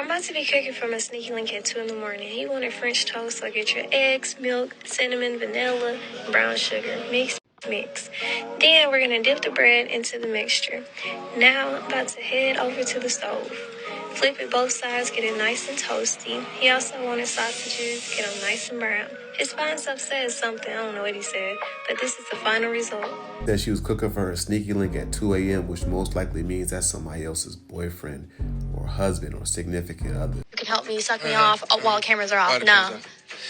I'm about to be cooking for my sneaky link at 2 in the morning. He wanted French toast, so get your eggs, milk, cinnamon, vanilla, brown sugar. Mix. Then we're gonna dip the bread into the mixture. Now I'm about to head over to the stove. Flip it both sides, get it nice and toasty. He also wanted sausages, get them nice and brown. His fine self said something, I don't know what he said, but this is the final result. That she was cooking for her sneaky link at 2 a.m., which most likely means that's somebody else's boyfriend or husband or significant other. You can help me suck me off while cameras are off. No.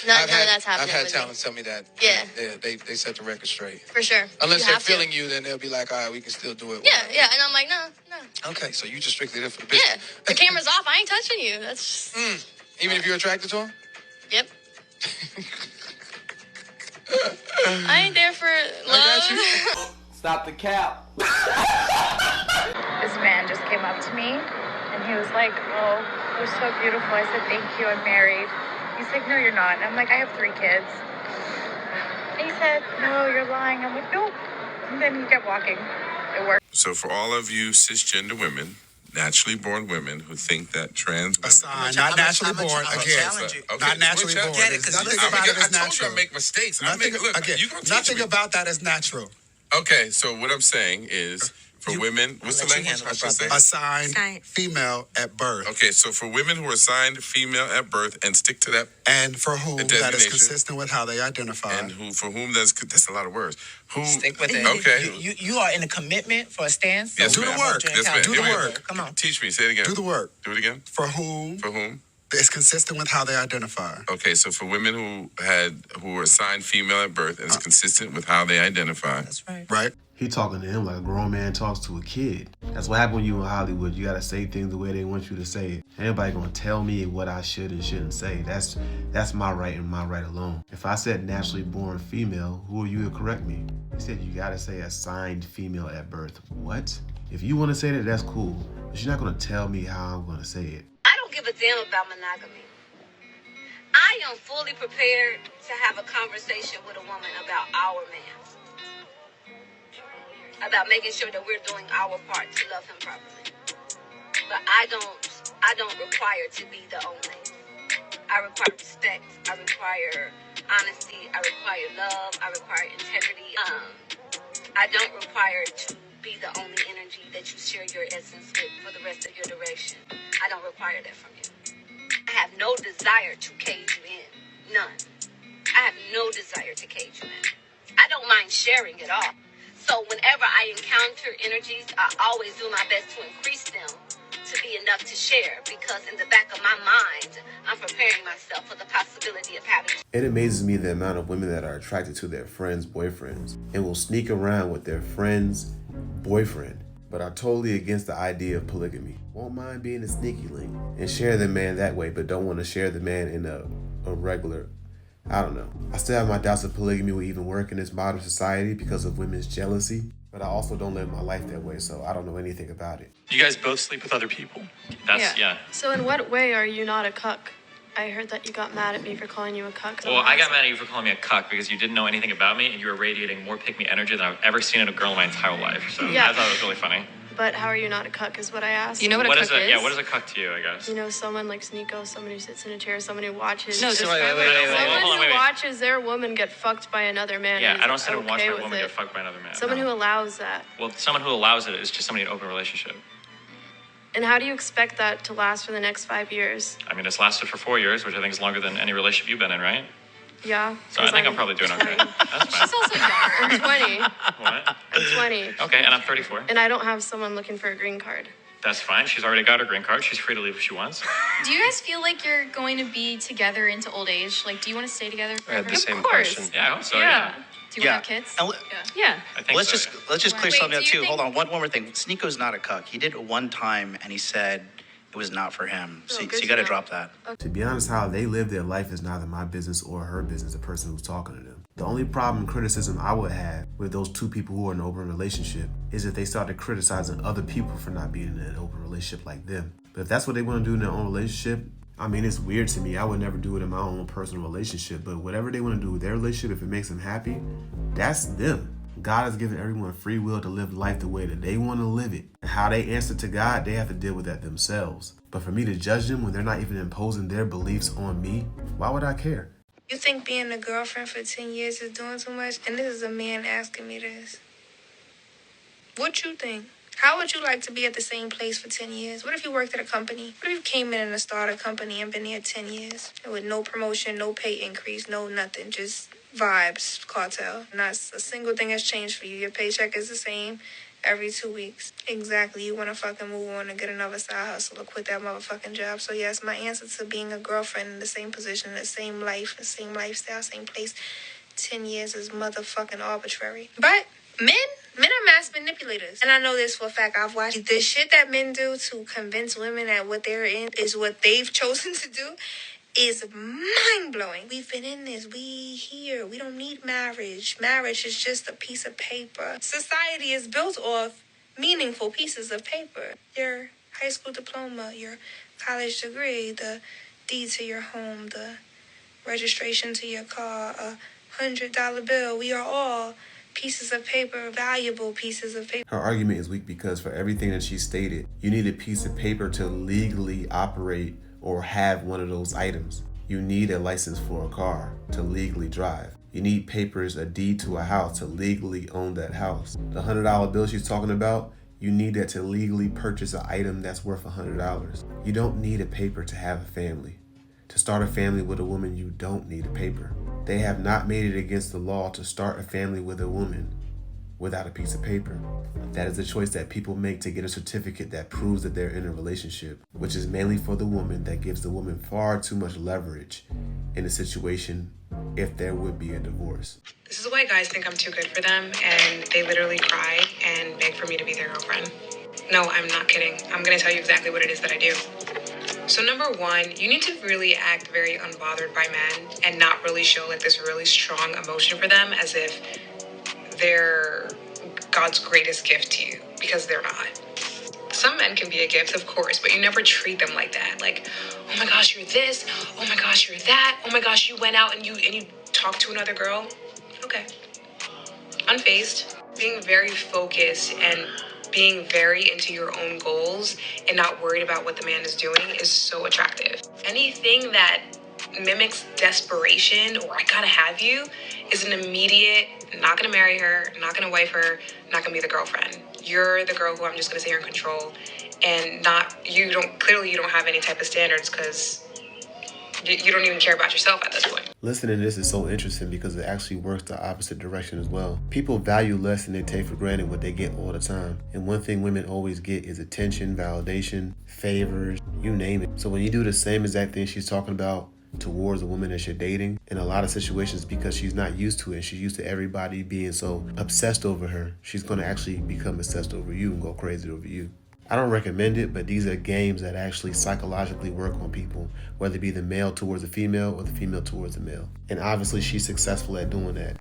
None of that's happening. I've had talent tell me that. Yeah. They set the record straight. For sure. Unless they're feeling you, then they'll be like, all right, we can still do it. Yeah. And I'm like, no. Okay, so you just strictly there for the business. Yeah. The camera's off. I ain't touching you. That's just... Even if you're attracted to him? Yep. I ain't there for love. I got you. Stop the cap. This man just came up to me and he was like, oh, you're so beautiful. I said, thank you, I'm married. He's like, no, you're not. And I'm like, I have 3 kids. And he said, no, you're lying. I'm like, nope. And then he kept walking. It worked. So for all of you cisgender women, naturally born women who think that trans women... Not naturally born, again. Not naturally born. Nothing about it is natural. I told you I make mistakes. Nothing about that is natural. Okay, so what I'm saying is... For women, what's the language I should say? Assigned female at birth. Okay, so for women who are assigned female at birth and stick to that, and for whom that is consistent with how they identify, and for whom that's a lot of words. Who stick with it? Okay, you are in a commitment for a stance. Yes, do the work. Yes, do the work. Come on, teach me. Say it again. Do the work. Do it again. For whom? For whom? It's consistent with how they identify. Okay, so for women who were assigned female at birth, and it's consistent with how they identify. That's right. Right. He talking to him like a grown man talks to a kid. That's what happened when you in Hollywood. You gotta say things the way they want you to say it. Anybody gonna tell me what I should and shouldn't say. That's my right and my right alone. If I said naturally born female, who are you to correct me? He said you gotta say assigned female at birth. What? If you wanna say that, that's cool. But you're not gonna tell me how I'm gonna say it. I don't give a damn about monogamy. I am fully prepared to have a conversation with a woman about our man. About making sure that we're doing our part to love him properly. But I don't require to be the only. I require respect. I require honesty. I require love. I require integrity. I don't require to be the only energy that you share your essence with for the rest of your duration. I don't require that from you. I have no desire to cage you in. None. I have no desire to cage you in. I don't mind sharing it all. So whenever I encounter energies, I always do my best to increase them to be enough to share, because in the back of my mind, I'm preparing myself for the possibility of having. It amazes me the amount of women that are attracted to their friends' boyfriends and will sneak around with their friend's boyfriend, but are totally against the idea of polygamy. Won't mind being a sneaky link and share the man that way, but don't want to share the man in a regular... I don't know. I still have my doubts if polygamy will even work in this modern society because of women's jealousy, but I also don't live my life that way, so I don't know anything about it. You guys both sleep with other people. Yeah. So in what way are you not a cuck? I heard that you got mad at me for calling you a cuck. Well, I got mad at you for calling me a cuck because you didn't know anything about me and you were radiating more pick-me energy than I've ever seen in a girl in my entire life. So I thought it was really funny. But how are you not a cuck is what I asked. You know what a cuck is? Yeah, what is a cuck to you, I guess? You know, someone like Sneeko, someone who sits in a chair, someone who watches. No, someone who watches their woman get fucked by another man. Yeah, I don't sit and watch my woman get fucked by another man. Someone who allows that. Well, someone who allows it is just somebody in an open relationship. And how do you expect that to last for the next 5 years? I mean, it's lasted for 4 years, which I think is longer than any relationship you've been in, right? Yeah. So I think I'm probably doing okay. That's fine. She's also younger. I'm 20. What? I'm 20. Okay, and I'm 34. And I don't have someone looking for a green card. That's fine. She's already got her green card. She's free to leave if she wants. Do you guys feel like you're going to be together into old age? Like, do you want to stay together forever? I had the same question. Yeah, I hope so, yeah. Do you want to have kids? Yeah. I think Let's just clear something up too. think- Hold on, one more thing. Sneeko's not a cuck. He did it one time and he said it was not for him. So you got to drop that. To be honest, how they live their life is neither my business or her business, the person who's talking to them. The only problem and criticism I would have with those two people who are in an open relationship is if they started criticizing other people for not being in an open relationship like them. But if that's what they want to do in their own relationship, I mean, it's weird to me. I would never do it in my own personal relationship, but whatever they want to do with their relationship, if it makes them happy, that's them. God has given everyone free will to live life the way that they want to live it. And how they answer to God, they have to deal with that themselves. But for me to judge them when they're not even imposing their beliefs on me, why would I care? You think being a girlfriend for 10 years is doing too much? And this is a man asking me this. What you think? How would you like to be at the same place for 10 years? What if you worked at a company? What if you came in and started a company and been there 10 years? And with no promotion, no pay increase, no nothing, just vibes, cartel. Not a single thing has changed for you. Your paycheck is the same every 2 weeks. Exactly. You want to fucking move on and get another side hustle or quit that motherfucking job. So yes, my answer to being a girlfriend in the same position, the same life, the same lifestyle, same place, 10 years is motherfucking arbitrary. But men are mass manipulators. And I know this for a fact. I've watched the shit that men do to convince women that what they're in is what they've chosen to do is mind-blowing. We've been in this. We here. We don't need marriage. Marriage is just a piece of paper. Society is built off meaningful pieces of paper. Your high school diploma, your college degree, the deed to your home, the registration to your car, $100 bill. We are all pieces of paper, valuable pieces of paper. Her argument is weak because for everything that she stated, you need a piece of paper to legally operate or have one of those items. You need a license for a car to legally drive. You need papers, a deed to a house to legally own that house. The $100 bill she's talking about, you need that to legally purchase an item that's worth $100. You don't need a paper to have a family. To start a family with a woman, you don't need a paper. They have not made it against the law to start a family with a woman without a piece of paper. That is a choice that people make to get a certificate that proves that they're in a relationship, which is mainly for the woman, that gives the woman far too much leverage in a situation if there would be a divorce. This is why guys think I'm too good for them, and they literally cry and beg for me to be their girlfriend. No, I'm not kidding. I'm gonna tell you exactly what it is that I do. So number one, you need to really act very unbothered by men and not really show like this really strong emotion for them as if they're God's greatest gift to you, because they're not. Some men can be a gift, of course, but you never treat them like that. Like, oh my gosh, you're this. Oh my gosh, you're that. Oh my gosh, you went out and you talked to another girl. Okay. Unfazed. Being very focused and being very into your own goals and not worried about what the man is doing is so attractive. Anything that mimics desperation or I gotta have you is an immediate, not gonna marry her, not gonna wife her, not gonna be the girlfriend. You're the girl who I'm just gonna say you're in control, and you don't have any type of standards because you don't even care about yourself at this point. Listening to this is so interesting because it actually works the opposite direction as well. People value less than they take for granted what they get all the time. And one thing women always get is attention, validation, favors, you name it. So when you do the same exact thing she's talking about towards a woman that you're dating, in a lot of situations, because she's not used to it, she's used to everybody being so obsessed over her, she's going to actually become obsessed over you and go crazy over you. I don't recommend it, but these are games that actually psychologically work on people, whether it be the male towards the female or the female towards the male. And obviously she's successful at doing that.